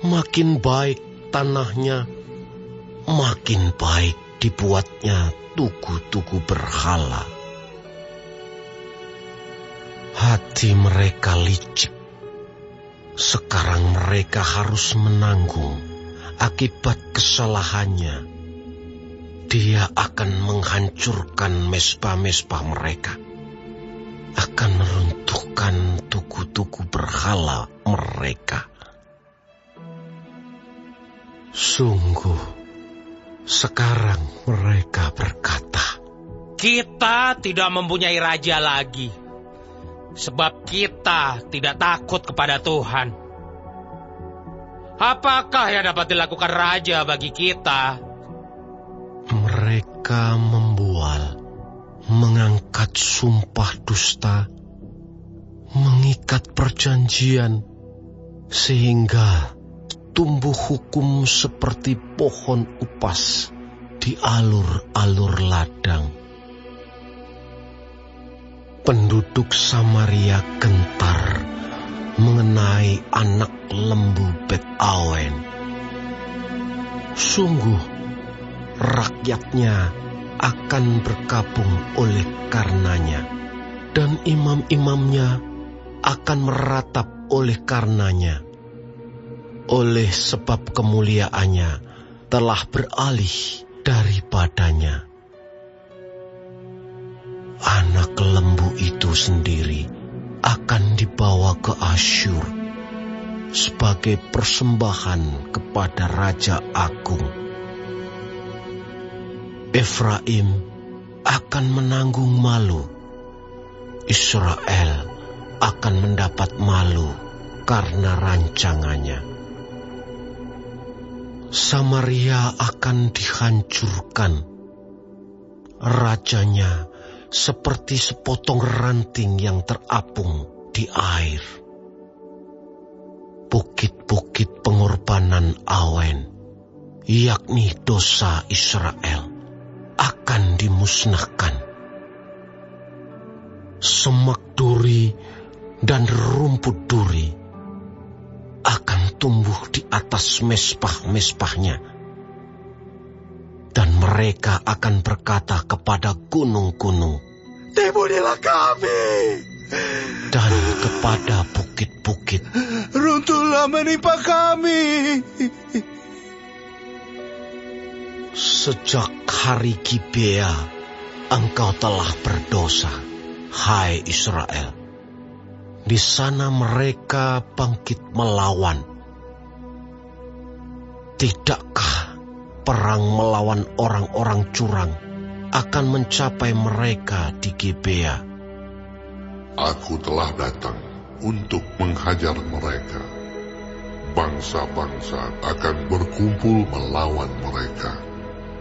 Makin baik tanahnya, makin baik dibuatnya tugu-tugu berhala. Hati mereka licik. Sekarang mereka harus menanggung akibat kesalahannya. Dia akan menghancurkan mezbah-mezbah mereka, akan meruntuhkan tugu-tugu berhala mereka. Sungguh, sekarang mereka berkata, "Kita tidak mempunyai raja lagi, sebab kita tidak takut kepada Tuhan. Apakah yang dapat dilakukan raja bagi kita?" Mereka membual, mengangkat sumpah dusta, mengikat perjanjian, sehingga tumbuh hukum seperti pohon upas di alur-alur ladang. Penduduk Samaria gentar mengenai anak lembu Bet-awen. Sungguh, rakyatnya akan berkabung oleh karenanya, dan imam-imamnya akan meratap oleh karenanya. Oleh sebab kemuliaannya telah beralih daripadanya. Anak lembu itu sendiri akan dibawa ke Asyur sebagai persembahan kepada Raja Agung. Efraim akan menanggung malu. Israel akan mendapat malu karena rancangannya. Samaria akan dihancurkan. Rajanya seperti sepotong ranting yang terapung di air. Bukit-bukit pengorbanan awen, yakni dosa Israel, akan dimusnahkan. Semak duri dan rumput duri akan tumbuh di atas mezbah-mezbahnya, dan mereka akan berkata kepada gunung-gunung, "Timbunilah kami!" dan kepada bukit-bukit, "Runtuhlah menimpa kami!" Sejak hari Gibea, engkau telah berdosa, hai Israel. Di sana mereka bangkit melawan. Tidakkah perang melawan orang-orang curang akan mencapai mereka di Gibea? Aku telah datang untuk menghajar mereka. Bangsa-bangsa akan berkumpul melawan mereka.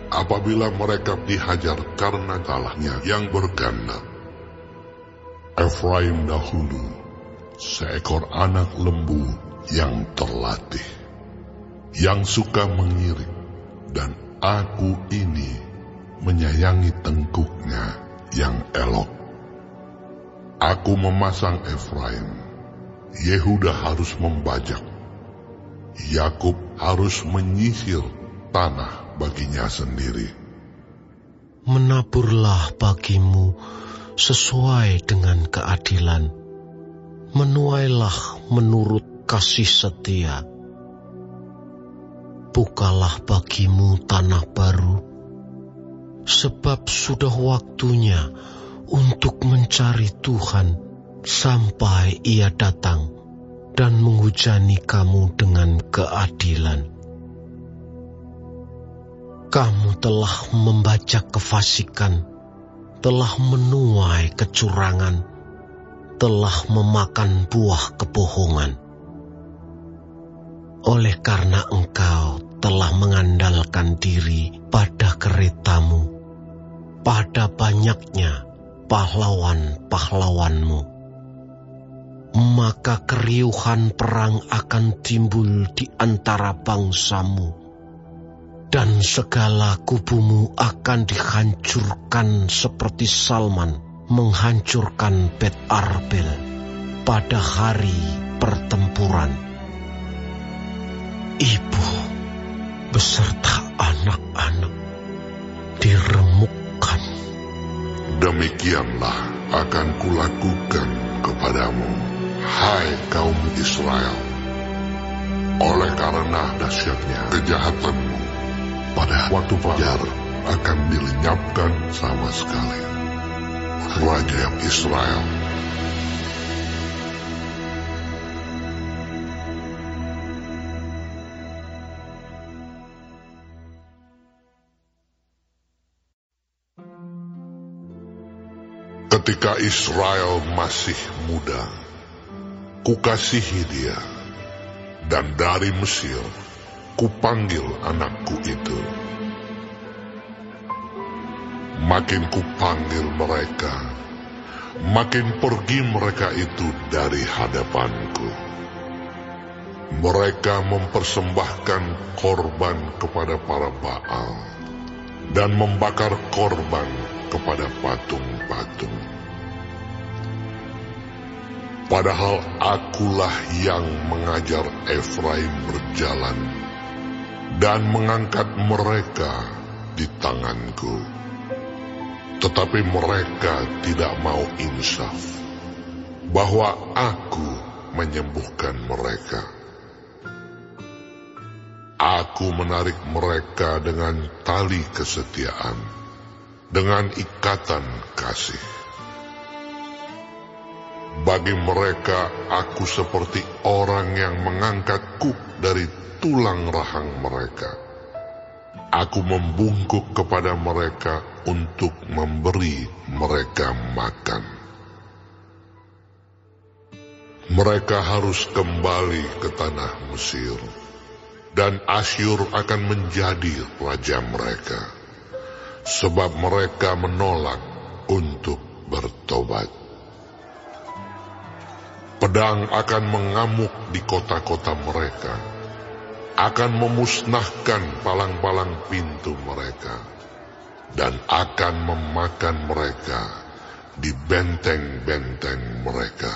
Apabila mereka dihajar karena salahnya yang berganda. Efraim dahulu, seekor anak lembu yang terlatih, yang suka mengiring, dan aku ini menyayangi tengkuknya yang elok. Aku memasang Efraim, Yehuda harus membajak, Yakub harus menyisir tanah baginya sendiri. Menaburlah bagimu sesuai dengan keadilan, menuailah menurut kasih setia. Bukalah bagimu tanah baru, sebab sudah waktunya untuk mencari Tuhan sampai Ia datang dan menghujani kamu dengan keadilan. Kamu telah membajak kefasikan, telah menuai kecurangan, telah memakan buah kebohongan. Oleh karena engkau telah mengandalkan diri pada keretamu, pada banyaknya pahlawan-pahlawanmu, maka keriuhan perang akan timbul di antara bangsamu, dan segala kubumu akan dihancurkan seperti Salman menghancurkan Bet Arbel pada hari pertempuran. Ibu beserta anak-anak diremukkan. Demikianlah akan kulakukan kepadamu, hai kaum Israel, oleh karena dahsyatnya kejahatanmu. Pada waktu fajar akan dilenyapkan sama sekali Raja Israel. Ketika Israel masih muda, kukasihi dia, dan dari Mesir kupanggil anakku itu. Makin kupanggil mereka, makin pergi mereka itu dari hadapanku. Mereka mempersembahkan korban kepada para Baal dan membakar korban kepada patung-patung. Padahal akulah yang mengajar Efraim berjalan dan mengangkat mereka di tanganku. Tetapi mereka tidak mau insaf bahwa aku menyembuhkan mereka. Aku menarik mereka dengan tali kesetiaan, dengan ikatan kasih. Bagi mereka aku seperti orang yang mengangkat kuk dari tulang rahang mereka. Aku membungkuk kepada mereka untuk memberi mereka makan. Mereka harus kembali ke tanah Mesir, dan Asyur akan menjadi raja mereka, sebab mereka menolak untuk bertobat. Pedang akan mengamuk di kota-kota mereka, akan memusnahkan palang-palang pintu mereka, dan akan memakan mereka di benteng-benteng mereka.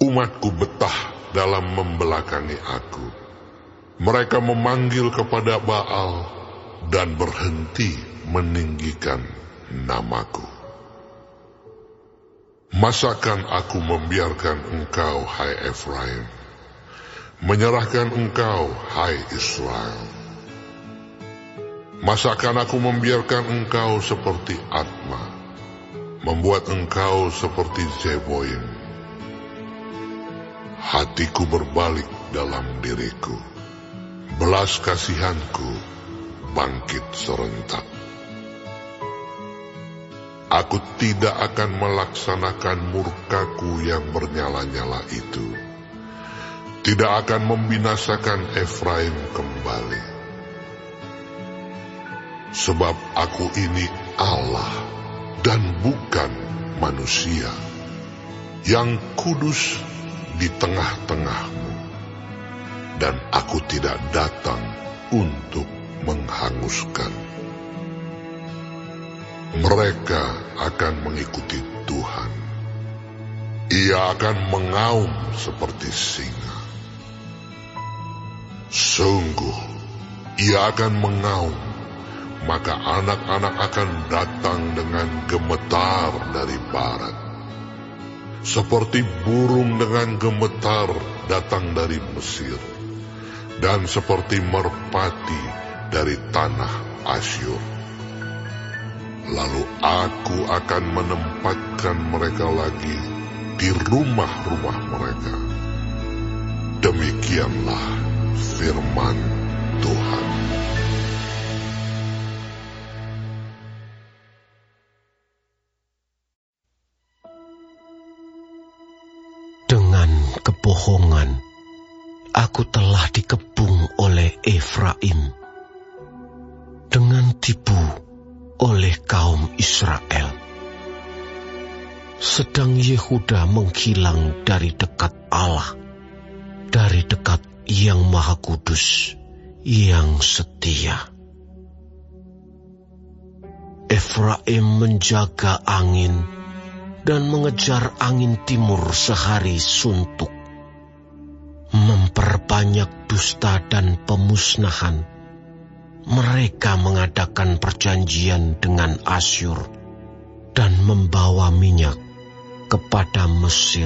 Umatku betah dalam membelakangi aku. Mereka memanggil kepada Baal dan berhenti meninggikan namaku. Masakan aku membiarkan engkau, hai Efraim, menyerahkan engkau, hai Israel? Masakan aku membiarkan engkau seperti Adma, membuat engkau seperti Zeboim? Hatiku berbalik dalam diriku, belas kasihanku bangkit serentak. Aku tidak akan melaksanakan murkaku yang bernyala-nyala itu, tidak akan membinasakan Efraim kembali. Sebab aku ini Allah dan bukan manusia, yang kudus di tengah-tengahmu, dan aku tidak datang untuk menghanguskan. Mereka akan mengikuti Tuhan. Ia akan mengaum seperti singa. Sungguh, ia akan mengaum, maka anak-anak akan datang dengan gemetar dari barat. Seperti burung dengan gemetar datang dari Mesir, dan seperti merpati dari tanah Asyur. lalu aku akan menempatkan mereka lagi di rumah-rumah mereka. Demikianlah firman Tuhan. Dengan kebohongan, aku telah dikepung oleh Efraim, dengan tipu oleh kaum Israel. Sedang Yehuda menghilang dari dekat Allah, dari dekat Yang Maha Kudus, yang setia. Efraim menjaga angin dan mengejar angin timur sehari suntuk, memperbanyak dusta dan pemusnahan. Mereka mengadakan perjanjian dengan Asyur dan membawa minyak kepada Mesir.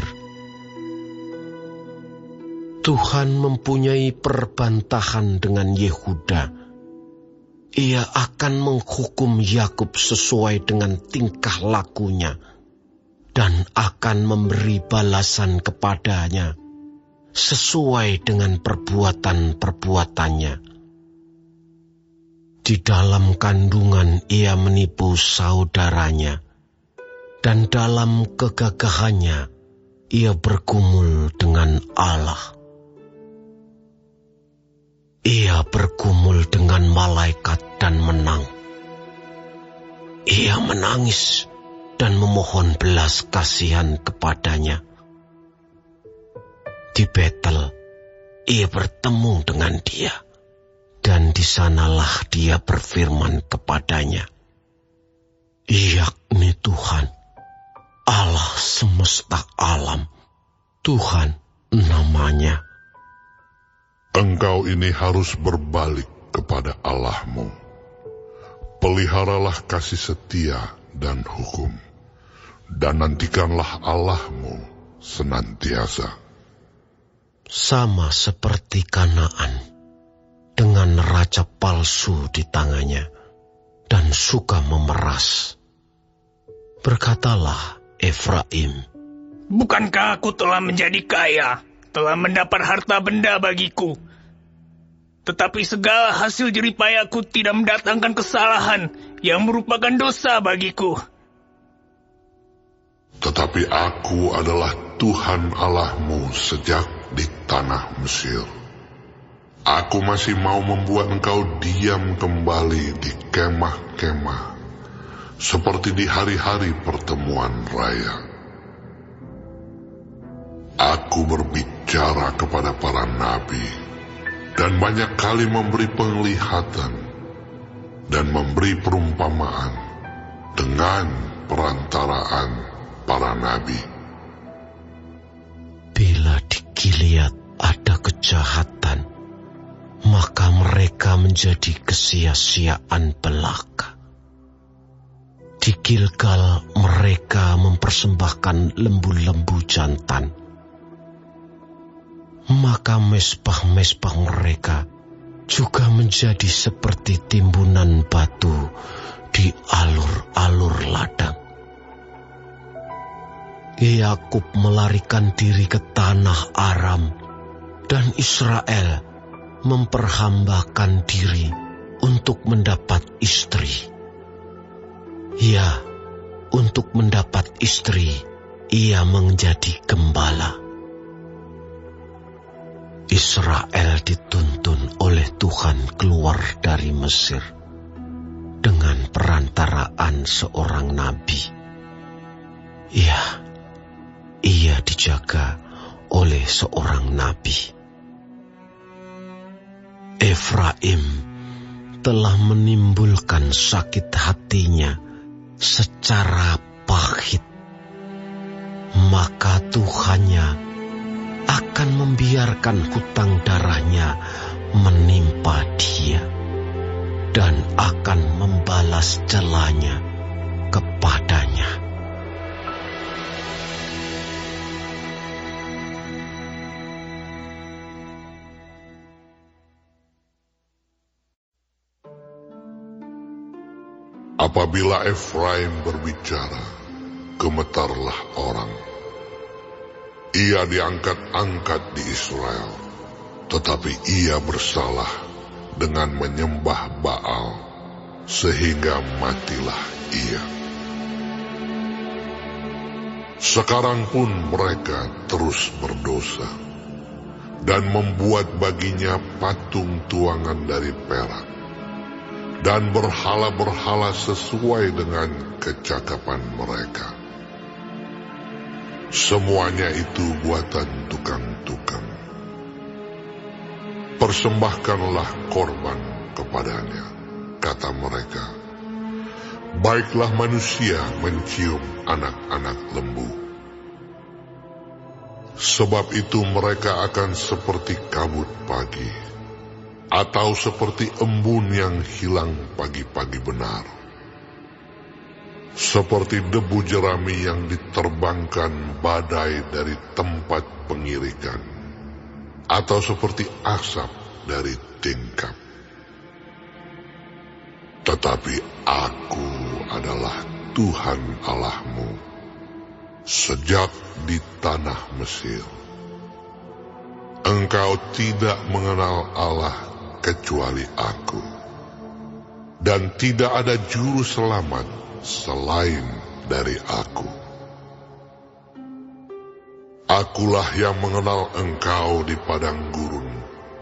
Tuhan mempunyai perbantahan dengan Yehuda. Ia akan menghukum Yakub sesuai dengan tingkah lakunya dan akan memberi balasan kepadanya sesuai dengan perbuatan-perbuatannya. Di dalam kandungan ia menipu saudaranya, dan dalam kegagahannya ia bergumul dengan Allah. Ia bergumul dengan malaikat dan menang. Ia menangis dan memohon belas kasihan kepadanya. Di Betel, ia bertemu dengan dia, dan di sanalah dia berfirman kepadanya, yakni Tuhan, Allah semesta alam, Tuhan namanya. Engkau ini harus berbalik kepada Allahmu. Peliharalah kasih setia dan hukum, dan nantikanlah Allahmu senantiasa. Sama seperti Kanaan, dengan raja palsu di tangannya, dan suka memeras. Berkatalah Efraim, Bukankah aku telah menjadi kaya, telah mendapat harta benda bagiku? Tetapi segala hasil jeripayaku tidak mendatangkan kesalahan yang merupakan dosa bagiku. Tetapi aku adalah Tuhan Allahmu sejak di tanah Mesir. Aku masih mau membuat engkau diam kembali di kemah-kemah, seperti di hari-hari pertemuan raya. Aku berbicara kepada para nabi, dan banyak kali memberi penglihatan, dan memberi perumpamaan dengan perantaraan para nabi. bila di Gilead ada kejahatan, maka mereka menjadi kesia-siaan belaka. Di Gilgal mereka mempersembahkan lembu-lembu jantan, maka mesbah-mesbah mereka juga menjadi seperti timbunan batu di alur-alur ladang. Yakub melarikan diri ke tanah Aram, dan Israel memperhambakan diri untuk mendapat istri. Ya, untuk mendapat istri, ia menjadi gembala. Israel dituntun oleh Tuhan keluar dari Mesir dengan perantaraan seorang nabi. Ya, ia dijaga oleh seorang nabi. Efraim telah menimbulkan sakit hatinya secara pahit, maka Tuhannya akan membiarkan hutang darahnya menimpa dia dan akan membalas celanya kepadanya. Apabila Efraim berbicara, gemetarlah orang. Ia diangkat-angkat di Israel, tetapi ia bersalah dengan menyembah Baal, sehingga matilah ia. Sekarang pun mereka terus berdosa, dan membuat baginya patung tuangan dari perak, dan berhala-berhala sesuai dengan kecakapan mereka. Semuanya itu buatan tukang-tukang. Persembahkanlah korban kepadanya, kata mereka. Baiklah manusia mencium anak-anak lembu. Sebab itu mereka akan seperti kabut pagi, atau seperti embun yang hilang pagi-pagi benar. Seperti debu jerami yang diterbangkan badai dari tempat pengirikan, atau seperti asap dari tingkap. Tetapi aku adalah Tuhan Allahmu, sejak di tanah Mesir. Engkau tidak mengenal Allah kecuali aku, dan tidak ada juru selamat selain dari aku. Akulah yang mengenal engkau di padang gurun,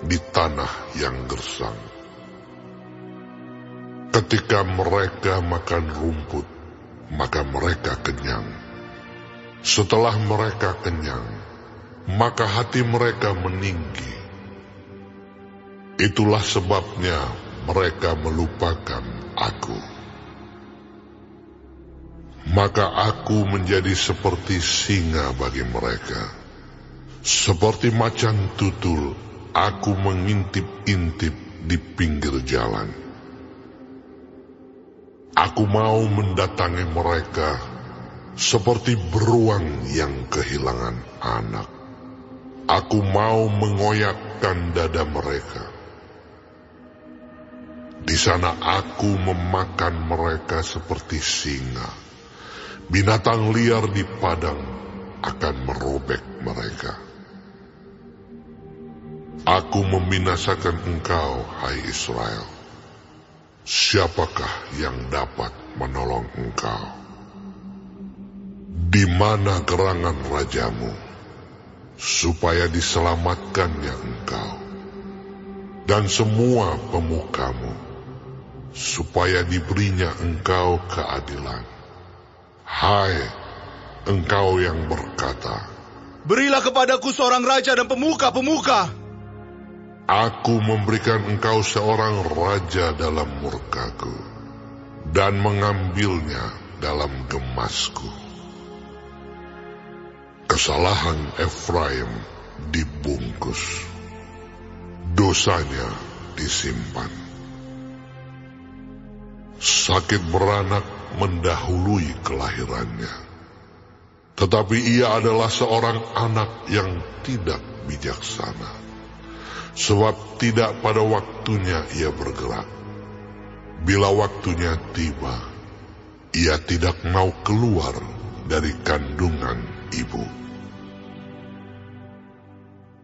di tanah yang gersang. Ketika mereka makan rumput, maka mereka kenyang. Setelah mereka kenyang, maka hati mereka meninggi. Itulah sebabnya mereka melupakan aku. Maka aku menjadi seperti singa bagi mereka. Seperti macan tutul, aku mengintip-intip di pinggir jalan. Aku mau mendatangi mereka seperti beruang yang kehilangan anak. Aku mau mengoyakkan dada mereka. Di sana aku memakan mereka seperti singa. Binatang liar di padang akan merobek mereka. Aku membinasakan engkau, hai Israel. Siapakah yang dapat menolong engkau? Di mana gerangan rajamu, supaya diselamatkannya engkau, dan semua pemukamu, supaya diberinya engkau keadilan? Hai, engkau yang berkata, berilah kepadaku seorang raja dan pemuka-pemuka. Aku memberikan engkau seorang raja dalam murkaku, dan mengambilnya dalam gemasku. Kesalahan Efraim dibungkus, dosanya disimpan. Sakit beranak mendahului kelahirannya, tetapi ia adalah seorang anak yang tidak bijaksana, sebab tidak pada waktunya ia bergerak. Bila waktunya tiba, ia tidak mau keluar dari kandungan ibu.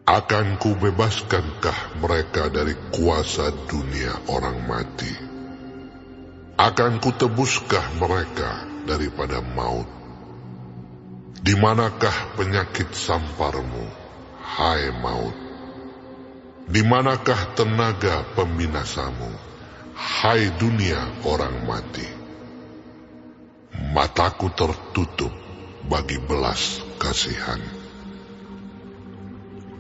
Akan kubebaskankah mereka dari kuasa dunia orang mati? Akan kutebuskah mereka daripada maut? Di manakah penyakit samparmu, hai maut? Di manakah tenaga pembinasamu, hai dunia orang mati? Mataku tertutup bagi belas kasihan.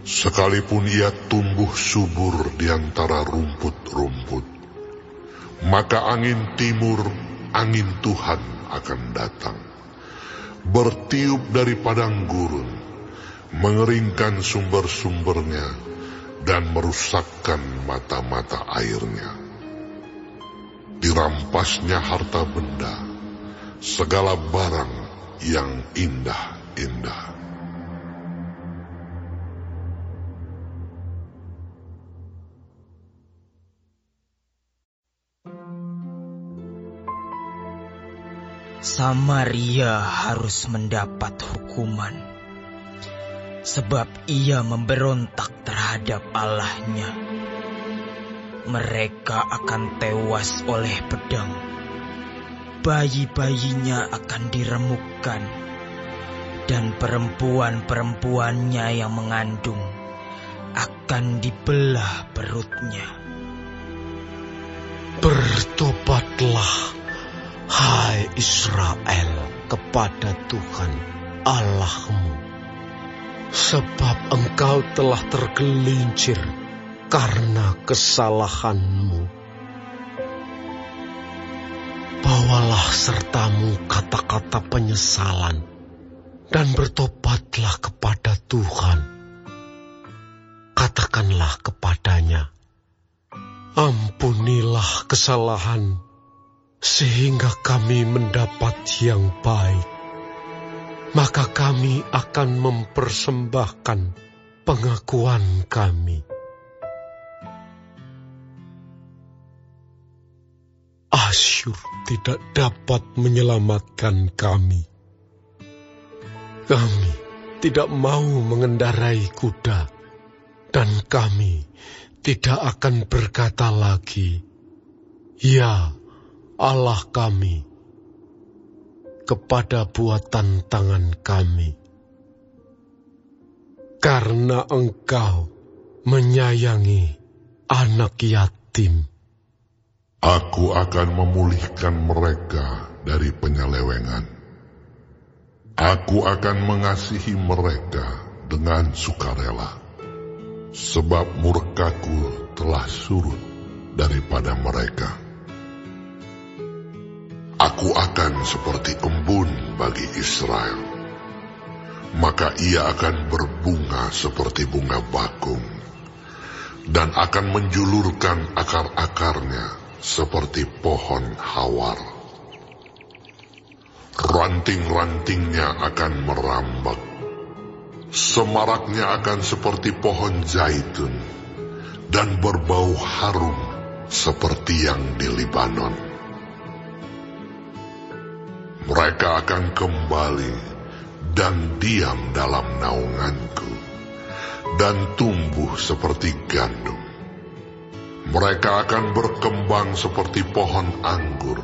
Sekalipun ia tumbuh subur di antara rumput-rumput, maka angin timur, angin Tuhan akan datang, bertiup dari padang gurun, mengeringkan sumber-sumbernya, dan merusakkan mata-mata airnya. Dirampasnya harta benda, segala barang yang indah-indah. Samaria harus mendapat hukuman, sebab ia memberontak terhadap Allahnya. Mereka akan tewas oleh pedang, bayi-bayinya akan diremukkan, dan perempuan-perempuannya yang mengandung akan dibelah perutnya. Bertobatlah, hai Israel, kepada Tuhan Allahmu, sebab engkau telah tergelincir karena kesalahanmu. Bawalah sertamu kata-kata penyesalan dan bertobatlah kepada Tuhan. Katakanlah kepadanya, ampunilah kesalahan, sehingga kami mendapat yang baik. Maka kami akan mempersembahkan pengakuan kami. Asyur tidak dapat menyelamatkan kami. Kami tidak mau mengendarai kuda, dan kami tidak akan berkata lagi, ya Allah kami, kepada buatan tangan kami. Karena engkau menyayangi anak yatim, Aku akan memulihkan mereka dari penyelewengan. Aku akan mengasihi mereka dengan sukarela, sebab murkaku telah surut daripada mereka. Aku akan seperti embun bagi Israel, maka ia akan berbunga seperti bunga bakung, dan akan menjulurkan akar-akarnya seperti pohon hawar. Ranting-rantingnya akan merambak, semaraknya akan seperti pohon zaitun, dan berbau harum seperti yang di Libanon. Mereka akan kembali dan diam dalam naunganku, dan tumbuh seperti gandum. Mereka akan berkembang seperti pohon anggur,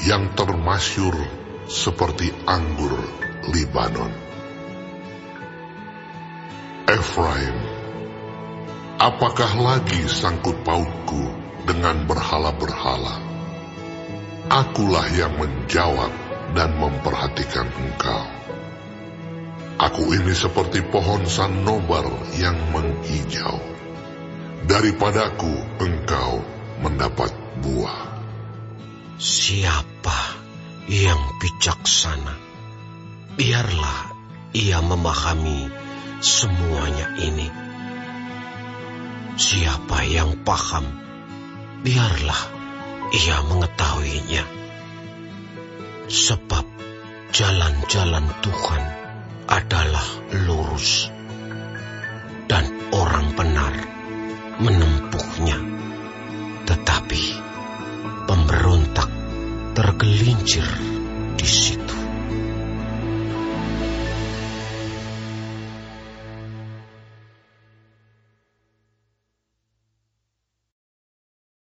yang termasyur seperti anggur Libanon. Efraim, apakah lagi sangkut pautku dengan berhala-berhala? Akulah yang menjawab dan memperhatikan engkau. Aku ini seperti pohon sanobar yang menghijau. Daripadaku engkau mendapat buah. Siapa yang bijaksana? Biarlah ia memahami semuanya ini. Siapa yang paham? Biarlah ia mengetahuinya. Sebab jalan-jalan Tuhan adalah lurus, dan orang benar menempuhnya. Tetapi pemberontak tergelincir di situ.